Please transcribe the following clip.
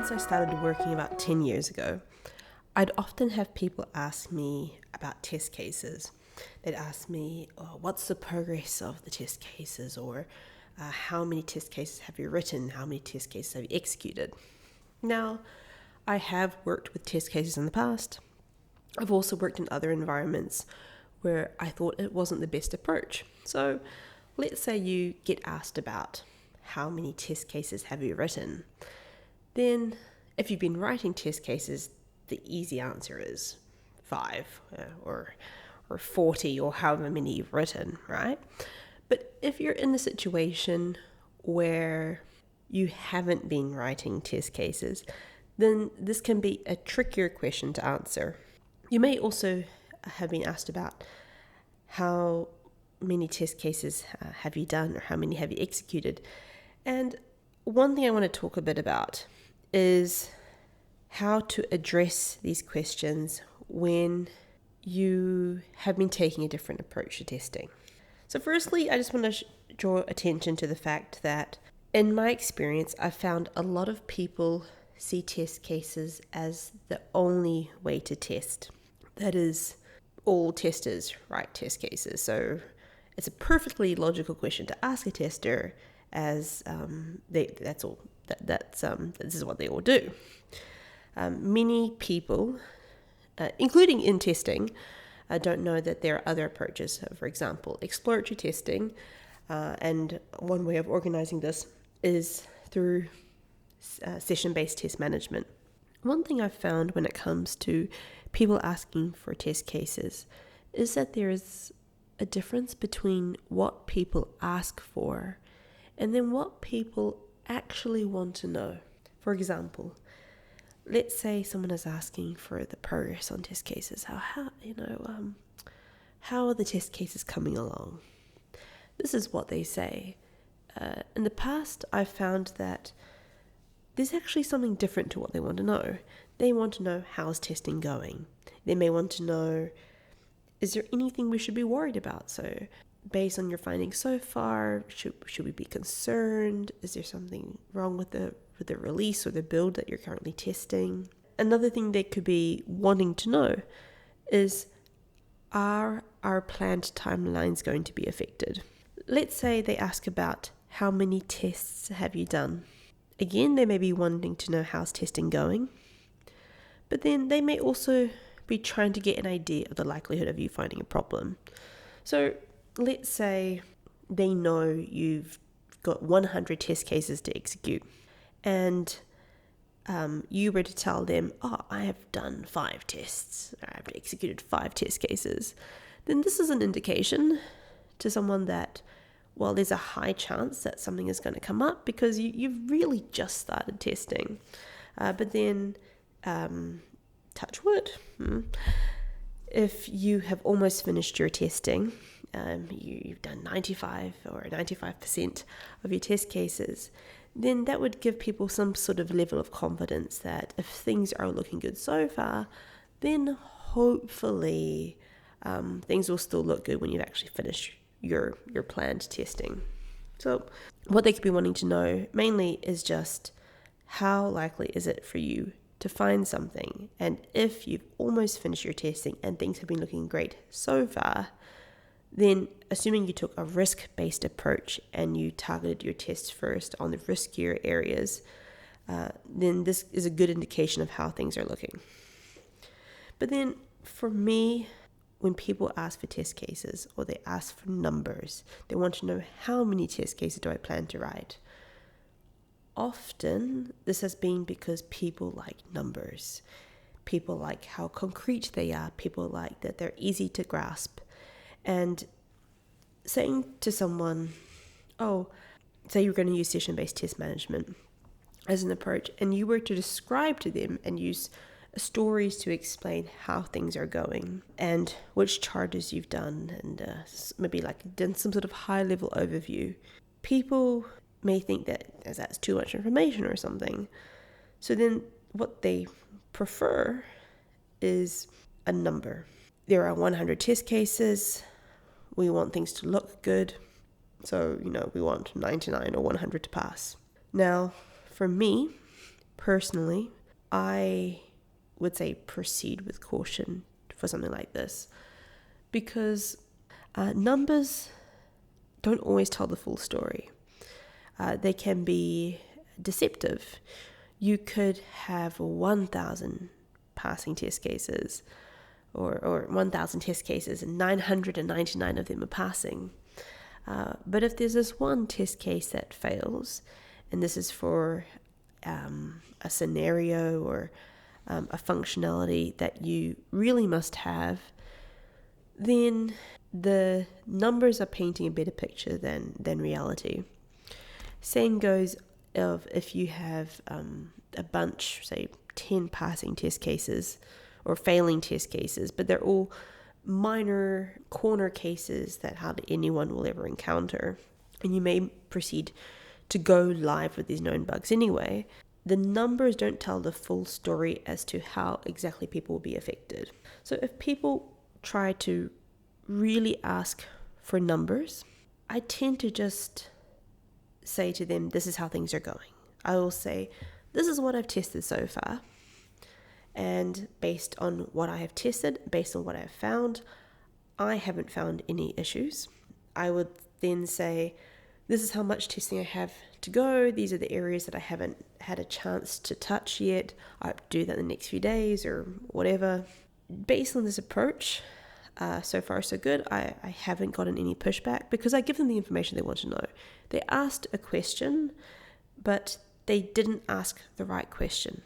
since I started working about 10 years ago, I'd often have people ask me about test cases. They'd ask me, oh, what's the progress of the test cases? Or how many test cases have you written? How many test cases have you executed? Now, I have worked with test cases in the past. I've also worked in other environments where I thought it wasn't the best approach. So let's say you get asked about how many test cases have you written? Then if you've been writing test cases, the easy answer is 5 or 40 or however many you've written, right? But if you're in a situation where you haven't been writing test cases, then this can be a trickier question to answer. You may also have been asked about how many test cases have you done or how many have you executed. And one thing I want to talk a bit about is how to address these questions when you have been taking a different approach to testing. So firstly, I just want to draw attention to the fact that in my experience, I've found a lot of people see test cases as the only way to test. That is, all testers write test cases. So it's a perfectly logical question to ask a tester, as this is what they all do. Many people, including in testing, don't know that there are other approaches. For example, exploratory testing, and one way of organizing this is through session-based test management. One thing I've found when it comes to people asking for test cases is that there is a difference between what people ask for and then what people actually want to know. For example, let's say someone is asking for the progress on test cases. How are the test cases coming along? This is what they say. In the past, I've found that there's actually something different to what they want to know. They want to know, how's testing going? They may want to know, is there anything we should be worried about? So based on your findings so far, should we be concerned? Is there something wrong with the release or the build that you're currently testing? Another thing they could be wanting to know is, are our planned timelines going to be affected? Let's say they ask about how many tests have you done? Again, they may be wanting to know how's testing going, but then they may also be trying to get an idea of the likelihood of you finding a problem. So let's say they know you've got 100 test cases to execute, and you were to tell them, I have done 5 tests, I've executed 5 test cases, then this is an indication to someone that, well, there's a high chance that something is going to come up because you've really just started testing. But then, touch wood, if you have almost finished your testing, you've done 95% of your test cases, then that would give people some sort of level of confidence that if things are looking good so far, then hopefully things will still look good when you've actually finished your planned testing. So what they could be wanting to know mainly is just, how likely is it for you to find something? And if you've almost finished your testing and things have been looking great so far, then assuming you took a risk-based approach and you targeted your tests first on the riskier areas, then this is a good indication of how things are looking. But then for me, when people ask for test cases or they ask for numbers, they want to know, how many test cases do I plan to write? Often this has been because people like numbers. People like how concrete they are. People like that they're easy to grasp. And saying to someone, say you're going to use session-based test management as an approach, and you were to describe to them and use stories to explain how things are going and which charges you've done, and maybe like done some sort of high-level overview, people may think that that's too much information or something. So then what they prefer is a number. There are 100 test cases. We want things to look good. So, we want 99 or 100 to pass. Now, for me, Personally, I would say proceed with caution for something like this, because numbers don't always tell the full story. They can be deceptive. You could have 1,000 passing test cases, or 1,000 test cases, and 999 of them are passing. But if there's this one test case that fails, and this is for a scenario or a functionality that you really must have, then the numbers are painting a better picture than reality. Saying goes of if you have a bunch, say 10 passing test cases or failing test cases, but they're all minor corner cases that hardly anyone will ever encounter, and you may proceed to go live with these known bugs anyway, the numbers don't tell the full story as to how exactly people will be affected. So if people try to really ask for numbers, I tend to just say to them, this is how things are going. I will say, this is what I've tested so far, and based on what I have tested, based on what I've found, I haven't found any issues. I would then say, this is how much testing I have to go. These are the areas that I haven't had a chance to touch yet. I'll do that in the next few days or whatever. Based on this approach, so far so good. I haven't gotten any pushback because I give them the information they want to know. They asked a question, but they didn't ask the right question.